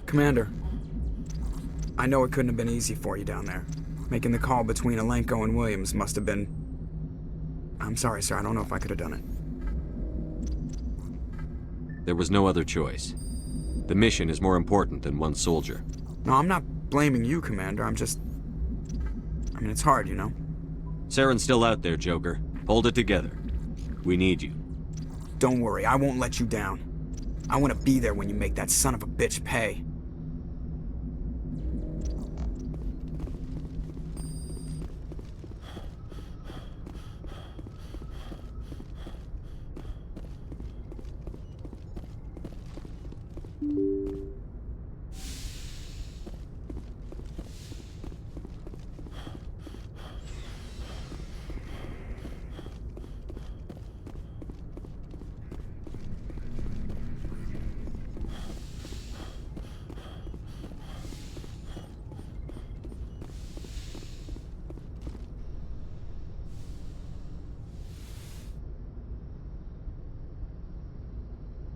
Commander, I know it couldn't have been easy for you down there. Making the call between Alenko and Williams must have been... I'm sorry, sir. I don't know if I could have done it. There was no other choice. The mission is more important than one soldier. No, I'm not blaming you, Commander. I mean, it's hard, you know? Saren's still out there, Joker. Hold it together. We need you. Don't worry, I won't let you down. I want to be there when you make that son of a bitch pay.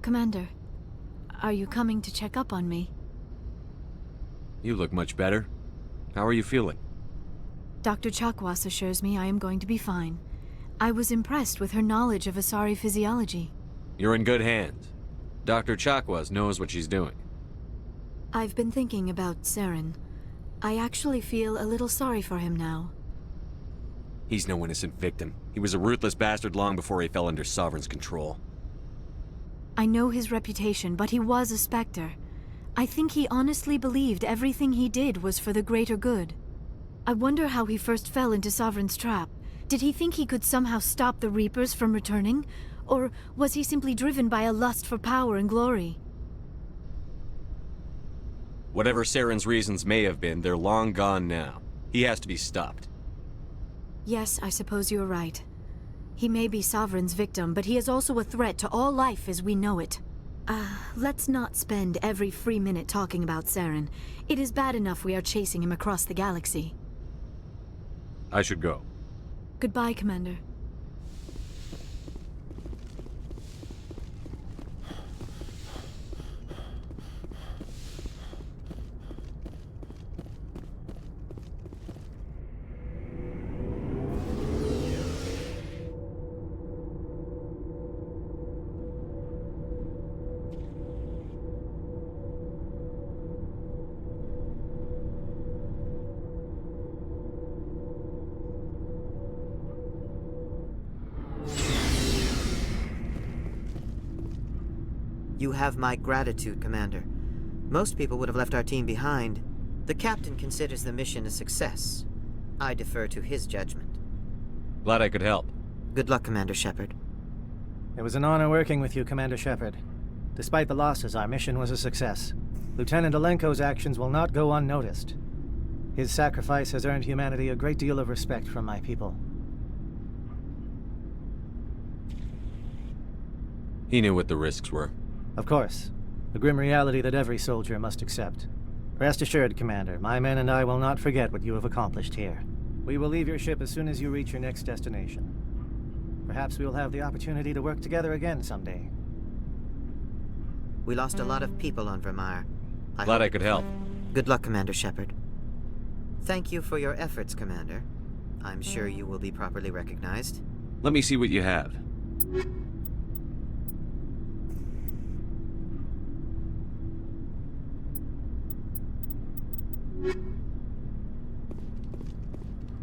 Commander, are you coming to check up on me? You look much better. How are you feeling? Dr. Chakwas assures me I am going to be fine. I was impressed with her knowledge of Asari physiology. You're in good hands. Dr. Chakwas knows what she's doing. I've been thinking about Saren. I actually feel a little sorry for him now. He's no innocent victim. He was a ruthless bastard long before he fell under Sovereign's control. I know his reputation, but he was a Spectre. I think he honestly believed everything he did was for the greater good. I wonder how he first fell into Sovereign's trap. Did he think he could somehow stop the Reapers from returning? Or was he simply driven by a lust for power and glory? Whatever Saren's reasons may have been, they're long gone now. He has to be stopped. Yes, I suppose you're right. He may be Sovereign's victim, but he is also a threat to all life as we know it. Let's not spend every free minute talking about Saren. It is bad enough we are chasing him across the galaxy. I should go. Goodbye, Commander. You have my gratitude, Commander. Most people would have left our team behind. The captain considers the mission a success. I defer to his judgment. Glad I could help. Good luck, Commander Shepard. It was an honor working with you, Commander Shepard. Despite the losses, our mission was a success. Lieutenant Alenko's actions will not go unnoticed. His sacrifice has earned humanity a great deal of respect from my people. He knew what the risks were. Of course. A grim reality that every soldier must accept. Rest assured, Commander, my men and I will not forget what you have accomplished here. We will leave your ship as soon as you reach your next destination. Perhaps we will have the opportunity to work together again someday. We lost a lot of people on Vermire. Glad I could help. Good luck, Commander Shepard. Thank you for your efforts, Commander. I'm sure you will be properly recognized. Let me see what you have.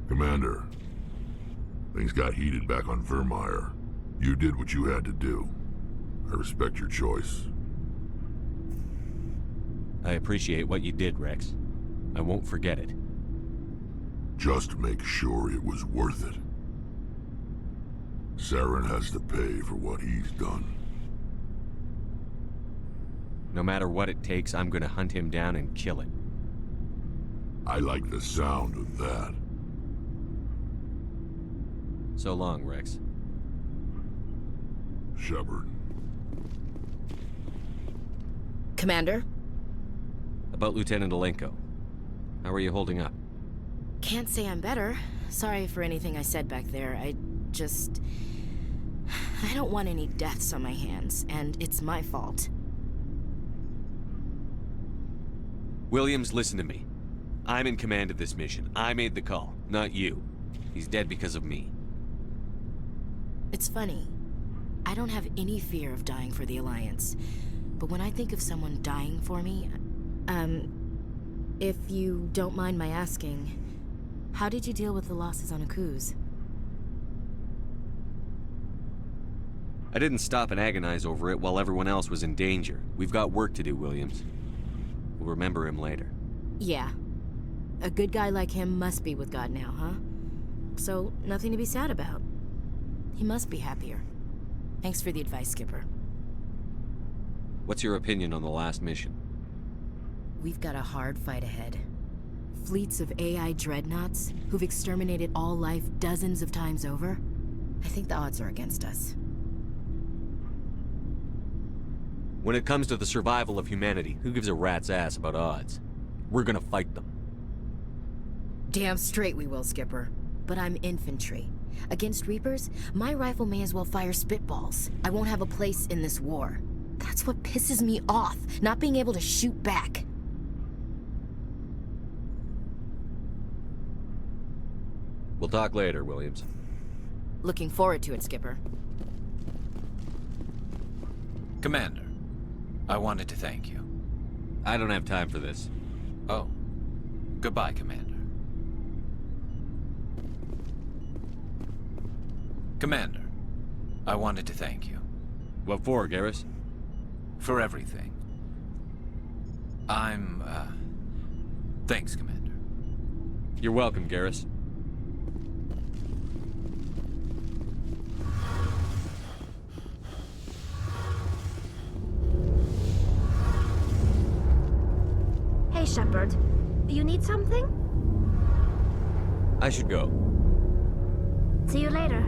Commander, things got heated back on Vermire. You did what you had to do. I respect your choice. I appreciate what you did, Rex. I won't forget it. Just make sure it was worth it. Saren has to pay for what he's done. No matter what it takes, I'm gonna hunt him down and kill him. I like the sound of that. So long, Rex. Shepard. Commander? About Lieutenant Alenko. How are you holding up? Can't say I'm better. Sorry for anything I said back there. I don't want any deaths on my hands, and it's my fault. Williams, listen to me. I'm in command of this mission. I made the call, not you. He's dead because of me. It's funny. I don't have any fear of dying for the Alliance. But when I think of someone dying for me, if you don't mind my asking, how did you deal with the losses on Akuz? I didn't stop and agonize over it while everyone else was in danger. We've got work to do, Williams. We'll remember him later. Yeah. A good guy like him must be with God now, huh? So, nothing to be sad about. He must be happier. Thanks for the advice, Skipper. What's your opinion on the last mission? We've got a hard fight ahead. Fleets of AI dreadnoughts who've exterminated all life dozens of times over. I think the odds are against us. When it comes to the survival of humanity, who gives a rat's ass about odds? We're gonna fight them. Damn straight we will, Skipper. But I'm infantry. Against Reapers, my rifle may as well fire spitballs. I won't have a place in this war. That's what pisses me off, not being able to shoot back. We'll talk later, Williams. Looking forward to it, Skipper. Commander, I wanted to thank you. I don't have time for this. Oh. Goodbye, Commander. Commander, I wanted to thank you. What for, Garrus? For everything. Thanks, Commander. You're welcome, Garrus. Hey, Shepard. You need something? I should go. See you later.